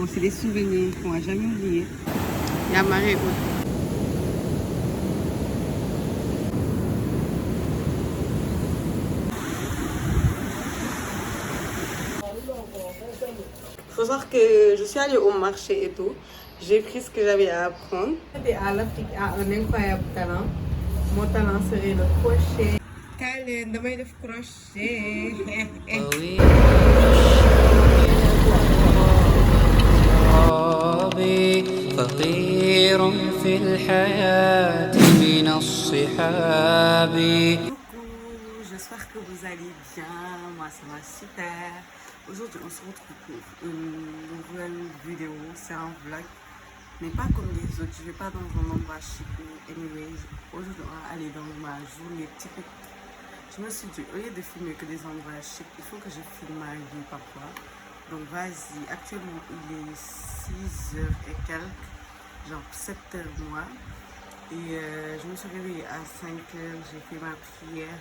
moments, c'est des souvenirs qu'on va jamais oublier. Il y a marée haute. Il faut savoir que je suis allée au marché et tout. J'ai pris ce que j'avais à apprendre. L'Afrique a un incroyable talent. Mon talent serait le crochet. Kalen, demain le crochet. فقير في الحياة من الصحاب. Coucou, j'espère que vous allez bien. Moi, ça va super. Aujourd'hui, on se retrouve pour une nouvelle vidéo. C'est un vlog, mais pas comme les autres. Je vais pas dans un endroit chic. Anyways, aujourd'hui, on va aller dans ma journée typique. Je me suis dit, au lieu de filmer que des endroits chics, il faut que je filme ma vie parfois. Donc vas-y, actuellement il est 6h et quelques, genre 7h moins. Et je me suis réveillée à 5h, j'ai fait ma prière,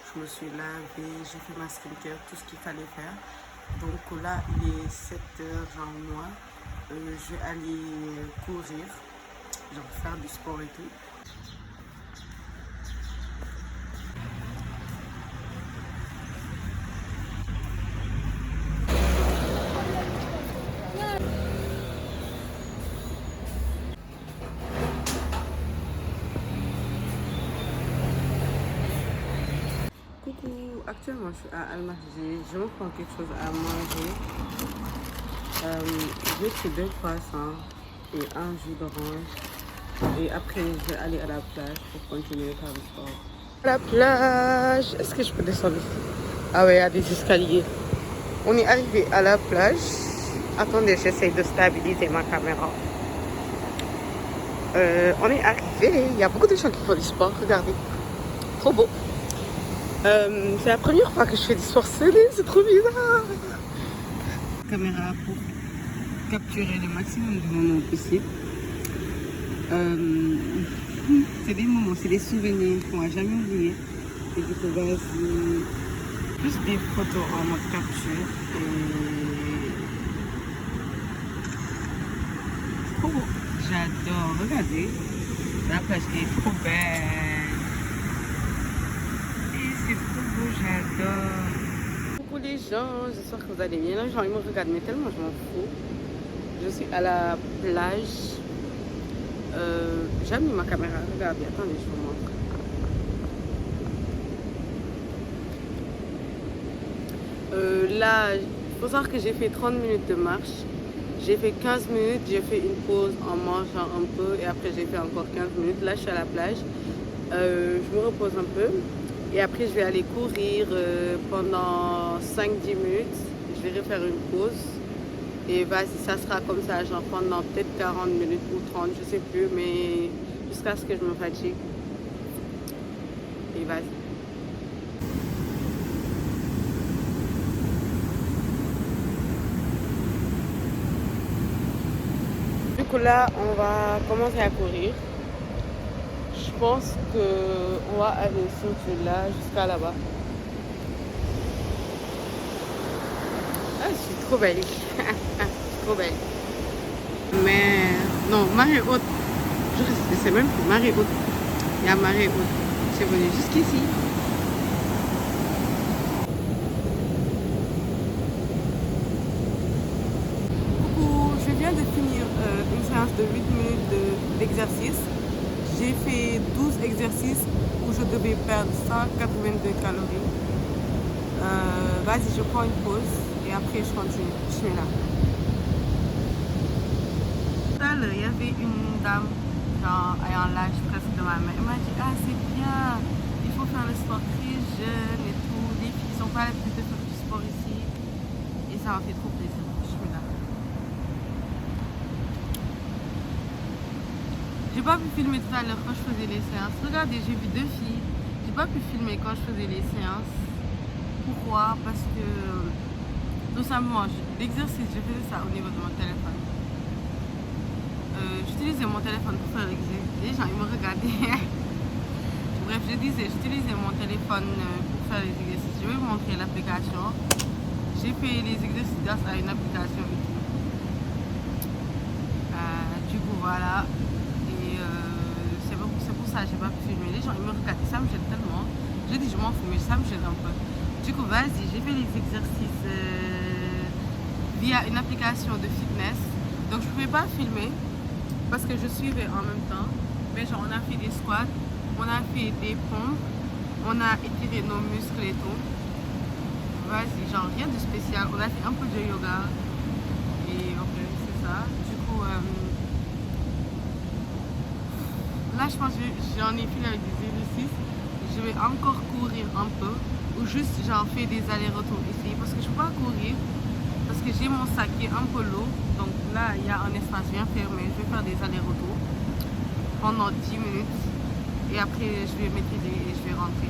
je me suis lavée, j'ai fait ma skincare, tout ce qu'il fallait faire. Donc là il est 7h genre moins, je vais aller courir, genre faire du sport et tout. Coucou, actuellement je suis à Almargé, je me prends quelque chose à manger. J'ai pris 2 croissants et un jus d'orange. Et après je vais aller à la plage pour continuer par le sport. À la plage, est-ce que je peux descendre ici? Ah ouais, il y a des escaliers. On est arrivé à la plage. Attendez, j'essaie de stabiliser ma caméra. On est arrivé, il y a beaucoup de gens qui font du sport, regardez. Trop beau. C'est la première fois que je fais du sport scellé, c'est trop bizarre. Caméra pour capturer le maximum de moments possible. C'est des moments, c'est des souvenirs qu'on va jamais oublier. Et du coup, vas-y, plus des photos en mode capture. C'est trop beau. J'adore, regardez. La plage est trop belle. C'est trop beau, j'adore. Coucou les gens, j'espère que vous allez bien. Là, genre, ils me regardent, mais tellement je m'en fous. Je suis à la plage. J'ai mis ma caméra, regardez, attendez, je vous montre. Là, il faut savoir que j'ai fait 30 minutes de marche. J'ai fait 15 minutes, j'ai fait une pause en mangeant un peu et après j'ai fait encore 15 minutes. Là, je suis à la plage. Je me repose un peu. Et après, je vais aller courir pendant 5-10 minutes. Je vais refaire une pause. Et vas-y, ça sera comme ça, genre pendant peut-être 40 minutes ou 30, je sais plus, mais jusqu'à ce que je me fatigue. Et vas-y. Du coup, là, on va commencer à courir. Je pense qu'on va aller sur celui-là jusqu'à là-bas. Ah, je suis trop belle. Trop belle. Mais non, marée haute. Je sais même plus. Marée haute. Il y a marée haute. C'est venu jusqu'ici. Coucou, je viens de finir une séance de 8 minutes d'exercice. J'ai fait 12 exercices où je devais perdre 182 calories. Vas-y, je prends une pause et après je continue. Je suis là. Tout à l'heure, il y avait une dame genre, ayant l'âge presque de ma mère. Elle m'a dit, ah c'est bien, il faut faire le sport très jeune et tout. Les filles ne sont pas l'habitude de faire du sport ici. Et ça m'a fait trop plaisir. Je suis là. J'ai pas pu filmer tout à l'heure quand je faisais les séances. Regardez, j'ai vu 2 filles. J'ai pas pu filmer quand je faisais les séances. Pourquoi? Parce que tout simplement, l'exercice, je faisais ça au niveau de mon téléphone. J'utilisais mon téléphone pour faire l'exercice. Les gens, ils me regardaient. Bref, je disais, j'utilisais mon téléphone pour faire les exercices. Je vais vous montrer l'application. J'ai fait les exercices grâce à une application. voilà. Et c'est pour ça que j'ai pas pu filmer. Les gens ils me regardent, ça me gêne tellement. J'ai dit je m'en fous, mais ça me gêne un peu. Du coup, vas-y, j'ai fait les exercices via une application de fitness. Donc je pouvais pas filmer parce que je suivais en même temps. Mais genre on a fait des squats, on a fait des pompes, on a étiré nos muscles et tout. Vas-y, genre rien de spécial. On a fait un peu de yoga. Et ok, c'est ça. Du coup, là je pense que j'en ai fini avec des exercices. Je vais encore courir un peu. Ou juste j'en fais des allers-retours ici. Parce que je peux pas courir. Parce que j'ai mon sac qui est un peu lourd. Donc là, il y a un espace bien fermé. Je vais faire des allers-retours pendant 10 minutes. Et après, je vais m'étirer et je vais rentrer.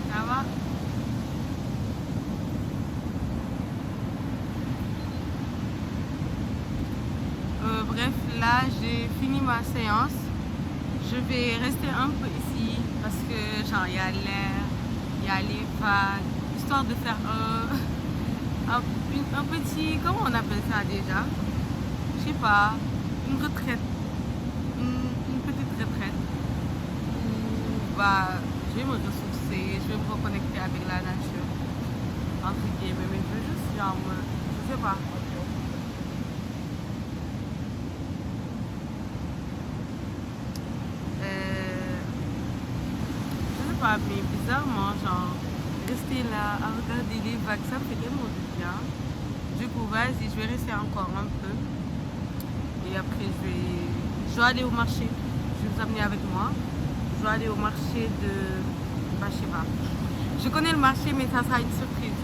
Ça va? Bref, là j'ai fini ma séance. Je vais rester un peu ici parce que genre il y a l'air, il y a les vagues, histoire de faire un petit, comment on appelle ça déjà? Je sais pas, une retraite, une petite retraite où bah, je vais me ressourcer, je vais me reconnecter avec la nature, entre guillemets, mais je veux juste genre, je sais pas. Pas, mais bizarrement, genre, rester là à regarder les vagues, ça me fait tellement du bien. Du coup, vas-y, je vais rester encore un peu. Et après, je vais aller au marché. Je vais vous amener avec moi. Je vais aller au marché de... Bah, je sais pas. Je connais le marché, mais ça sera une surprise.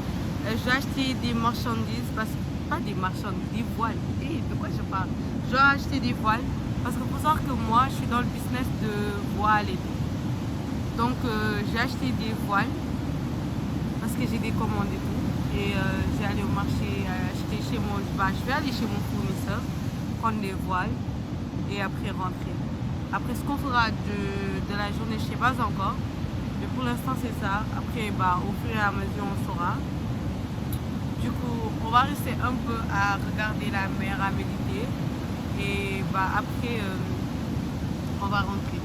Je vais acheter des marchandises, parce que... Pas des marchandises, des voiles. Et de quoi je parle? Je vais acheter des voiles, parce qu'il faut savoir que moi, je suis dans le business de voiles et tout. Donc j'ai acheté des voiles parce que j'ai des commandes et tout. Et j'ai allé au marché acheter chez mon... Bah, je vais aller chez mon fournisseur, prendre des voiles et après rentrer. Après ce qu'on fera de la journée, je ne sais pas encore. Mais pour l'instant c'est ça. Après bah, au fur et à mesure on saura. Du coup on va rester un peu à regarder la mer, à méditer. Et bah, après on va rentrer.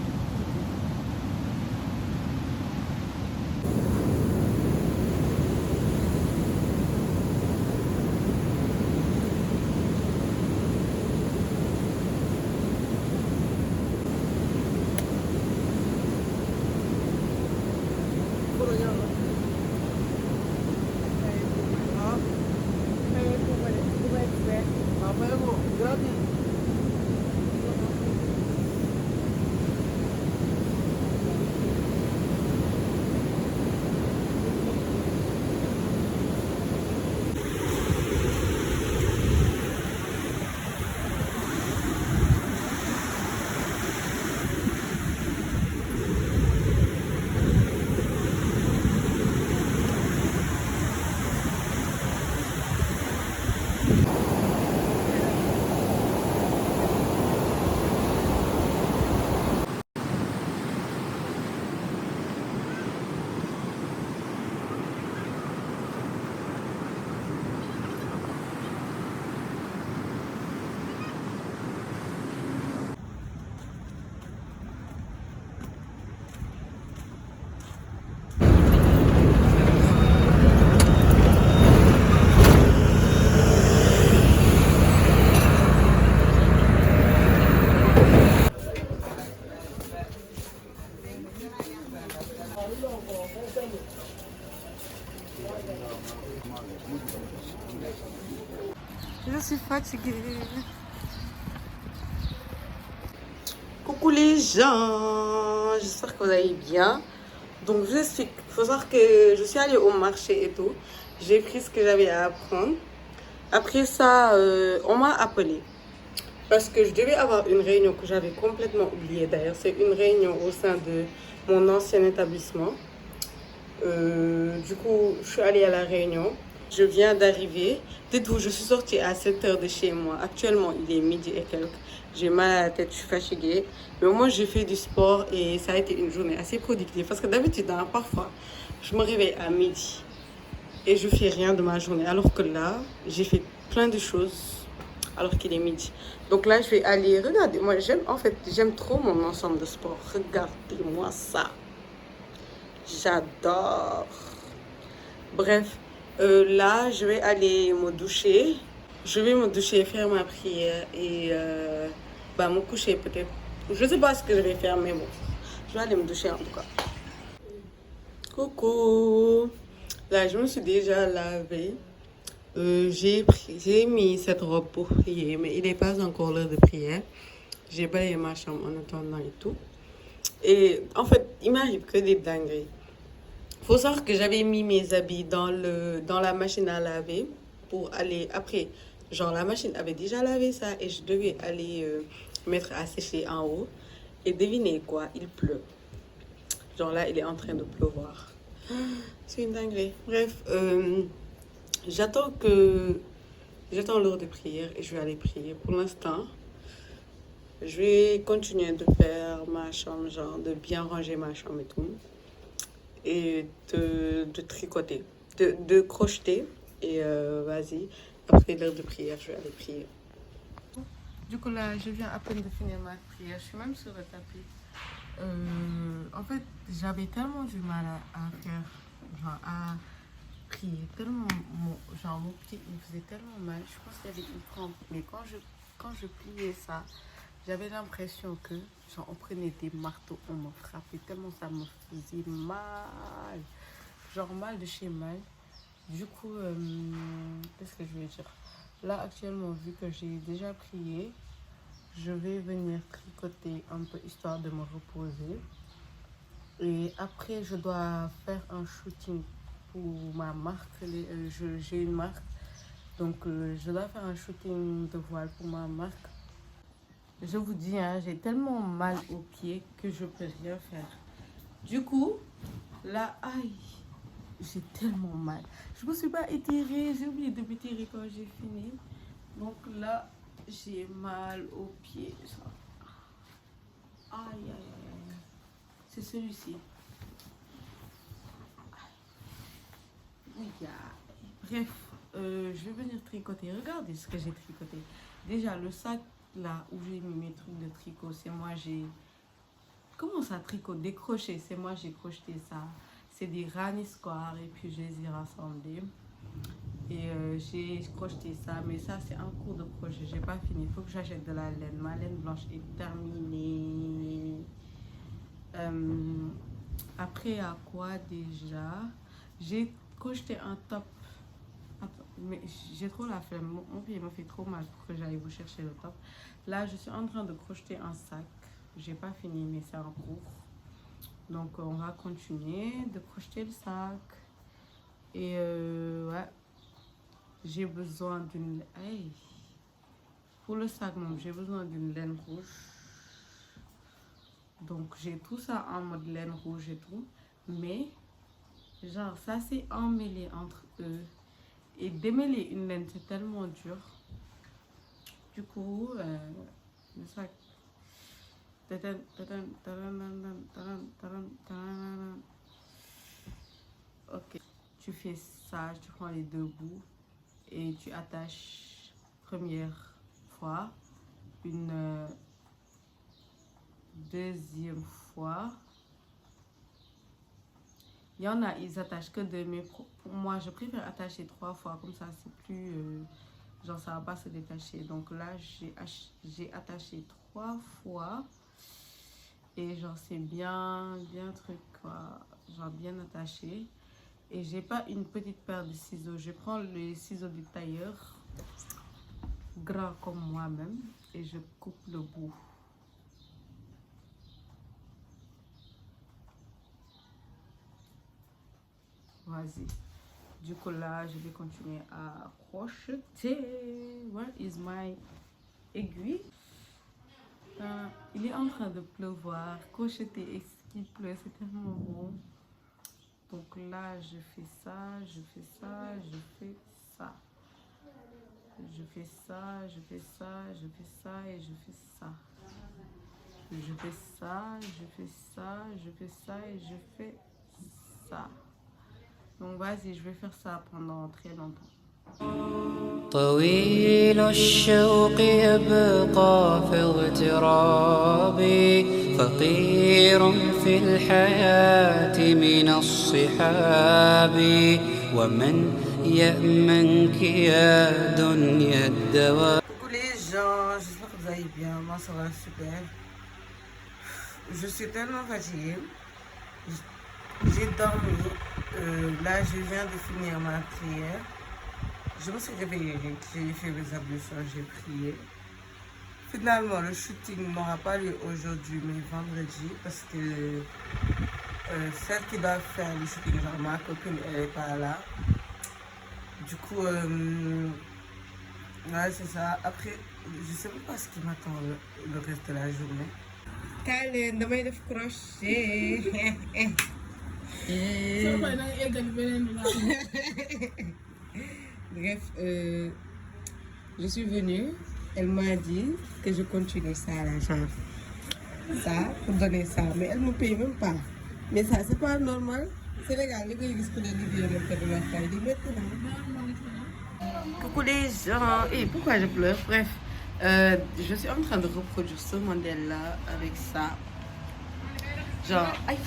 Je suis fatiguée. Coucou les gens, j'espère que vous allez bien. Donc je vous explique, il faut savoir que je suis allée au marché et tout. J'ai pris ce que j'avais à apprendre. Après ça, on m'a appelé. Parce que je devais avoir une réunion que j'avais complètement oubliée. D'ailleurs, c'est une réunion au sein de mon ancien établissement. Du coup, je suis allée à la Réunion. Je viens d'arriver. Dites-vous, je suis sortie à 7 heures de chez moi. Actuellement, il est midi et quelques. J'ai mal à la tête, je suis fatiguée. Mais moi, j'ai fait du sport et ça a été une journée assez productive. Parce que d'habitude, hein, parfois, je me réveille à midi et je fais rien de ma journée. Alors que là, j'ai fait plein de choses alors qu'il est midi. Donc là, je vais aller regarder. Moi, j'aime trop mon ensemble de sport. Regardez-moi ça. J'adore. Bref, là, je vais aller me doucher. Je vais me doucher, faire ma prière et me coucher peut-être. Je ne sais pas ce que je vais faire, mais bon, je vais aller me doucher en tout cas. Coucou. Là, je me suis déjà lavée. J'ai mis cette robe pour prier, mais il n'est pas encore l'heure de prière. J'ai balayé ma chambre en attendant et tout. Et en fait, il m'arrive que des dingueries. Faut savoir que j'avais mis mes habits dans la machine à laver pour aller après. Genre, la machine avait déjà lavé ça et je devais aller mettre à sécher en haut. Et devinez quoi, il pleut. Genre là, il est en train de pleuvoir. C'est une dinguerie. Bref, j'attends l'heure de prière et je vais aller prier. Pour l'instant, je vais continuer de faire ma chambre, genre de bien ranger ma chambre et tout. Et de tricoter, de crocheter. Et vas-y, après l'heure de prière, je vais aller prier. Du coup, là, je viens à peine de finir ma prière. Je suis même sur le tapis. En fait, j'avais tellement du mal à faire, genre à prier. Tellement, mon pied, il me faisait tellement mal. Je pense qu'il y avait une crampe. Mais quand je pliais ça, j'avais l'impression que, genre, on prenait des marteaux, on me frappait tellement ça me faisait mal. Genre mal de chez mal. Du coup, qu'est-ce que je vais dire? Là, actuellement, vu que j'ai déjà prié, je vais venir tricoter un peu histoire de me reposer. Et après, je dois faire un shooting pour ma marque. J'ai une marque. Donc, je dois faire un shooting de voile pour ma marque. Je vous dis, hein, j'ai tellement mal aux pieds que je peux rien faire. Du coup, là, aïe, j'ai tellement mal. Je ne me suis pas étirée, j'ai oublié de m'étirer quand j'ai fini. Donc là, j'ai mal aux pieds. Aïe, aïe, aïe. C'est celui-ci. Oui, bref, je vais venir tricoter. Regardez ce que j'ai tricoté. Déjà, le sac là où j'ai mis mes trucs de tricot, c'est moi j'ai... Comment ça, tricot? Décroché, c'est moi j'ai crocheté ça. C'est des Rani Square et puis je les ai rassemblés. Et j'ai crocheté ça, mais ça c'est un cours de crochet, j'ai pas fini. Il faut que j'achète de la laine. Ma laine blanche est terminée. Après, à quoi déjà? J'ai crocheté un top. Attends, mais j'ai trop la flemme. Mon pied me fait trop mal pour que j'aille vous chercher le top. Là, je suis en train de crocheter un sac. J'ai pas fini, mais c'est en cours. Donc, on va continuer de crocheter le sac. Et ouais, j'ai besoin d'une... Hey. Pour le sac, j'ai besoin d'une laine rouge. Donc, j'ai tout ça en mode laine rouge et tout. Mais, genre, ça c'est emmêlé entre eux. Et démêler une laine, c'est tellement dur. Du coup, le sac... Ok, tu fais ça, tu prends les deux bouts et tu attaches première fois, une deuxième fois. Il y en a, ils attachent que deux, mais pour moi, je préfère attacher 3 fois, comme ça c'est plus, genre ça va pas se détacher. Donc là, j'ai attaché 3 fois. Et genre c'est bien truc quoi, genre bien attaché. Et j'ai pas une petite paire de ciseaux. Je prends les ciseaux du tailleur, gras comme moi-même, et je coupe le bout. Vas-y. Du coup là, je vais continuer à crocheter. Where is my aiguille? Il est en train de pleuvoir. Crocheter et qu'il pleut, c'est tellement bon. Donc là, je fais ça, je fais ça, je fais ça. Je fais ça, je fais ça, je fais ça et je fais ça. Je fais ça, je fais ça, je fais ça et je fais ça. Donc vas-y, je vais faire ça pendant très longtemps. طويل الشوق يبقى في اغترابي فقير في الحياة من الصحاب ومن يأمنك يا دنيا الدواب. Coucou les gens, j'espère que vous allez bien, moi ça va super. Je suis tellement fatiguée. J'ai dormi. Là, je viens de finir ma prière. Je me suis réveillée, j'ai fait mes ablutions, j'ai prié. Finalement, le shooting n'aura pas lieu aujourd'hui, mais vendredi, parce que celle qui doit faire le shooting, genre ma copine, elle n'est pas là. Du coup, ouais, c'est ça. Après, je sais même pas ce qui m'attend le reste de la journée. Kalen, damay def crochet. Bref, je suis venue, elle m'a dit que je continue ça à la genre. Ça, pour donner ça, mais elle ne me paye même pas. Mais ça, c'est pas normal. C'est légal, les gars, ils disent que les de la faille, ils mettent là. Coucou les gens, et pourquoi je pleure? Bref, je suis en train de reproduire ce modèle-là avec ça. Genre, aïe,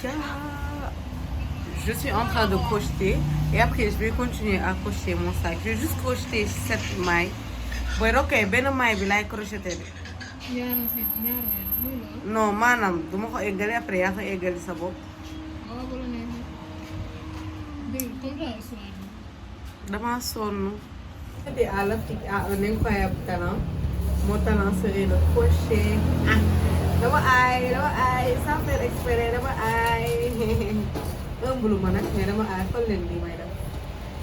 je suis en train de crocheter et après je vais continuer à crocheter mon sac. Je vais juste crocheter 7 mailles. Bon, ok, ben maille bi lay crocheter. Non, manam, duma ko eggali après ya ko eggali sa bopp. Dama sonn. C'était à l'Afrique a un incroyable talent. Mon talent serait le crochet. Ah, dama ay, sans faire exprès, dama ay. Belum mana mais dama ay xool leen lii may def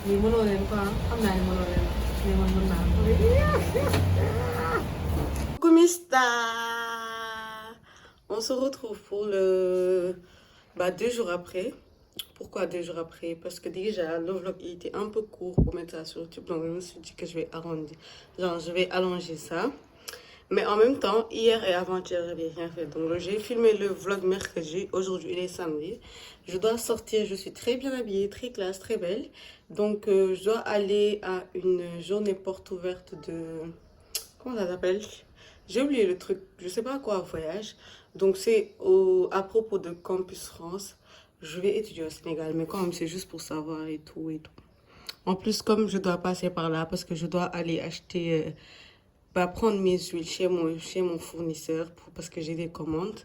lii mënoo leen ko xam naa ne mënoo leen mais man mën naa ko. Kumista, on se retrouve pour le 2 jours après. Pourquoi 2 jours après? Parce que déjà le vlog il était un peu court pour mettre ça sur YouTube, donc je me suis dit que je vais arrondir, genre je vais allonger ça. Mais en même temps, hier et avant-hier, j'avais rien fait. Donc, j'ai filmé le vlog mercredi. Aujourd'hui, il est samedi. Je dois sortir. Je suis très bien habillée, très classe, très belle. Donc, je dois aller à une journée porte ouverte de... Comment ça s'appelle? J'ai oublié le truc. Je sais pas quoi, voyage. Donc, c'est à propos de Campus France. Je vais étudier au Sénégal. Mais quand même, c'est juste pour savoir et tout et tout. En plus, comme je dois passer par là, parce que je dois aller acheter... prendre mes huiles chez mon fournisseur parce que j'ai des commandes.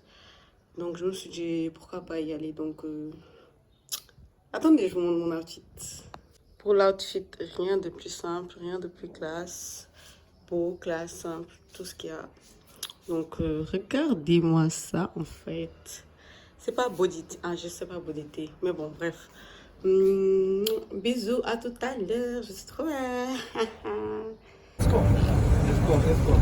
Donc je me suis dit pourquoi pas y aller. Donc attendez, je vous montre mon outfit. Pour l'outfit, rien de plus simple, rien de plus classe. Beau, classe, simple, tout ce qu'il y a. Donc regardez-moi ça en fait. C'est pas bodité, je sais pas bodité, mais bon bref. Bisous, à tout à l'heure, je suis trop bien. Let's go. Let's go.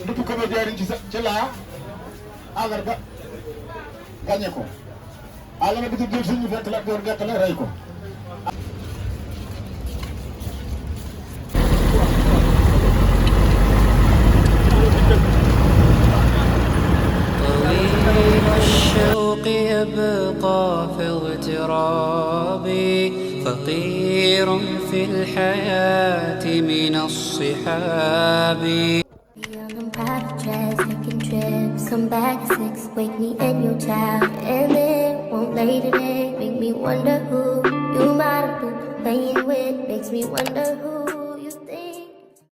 Beaucoup comédien ci laa àllarba gagné ko àllarba bi di suñu fekk la door gàtt la rey ko. الشوق يبقى في اغترابي فقير في الحياة من الصحاب. I'm private jets, taking trips, come back at 6, wake me and your child, and then won't lay today, make me wonder who you might have been playing with, makes me wonder who.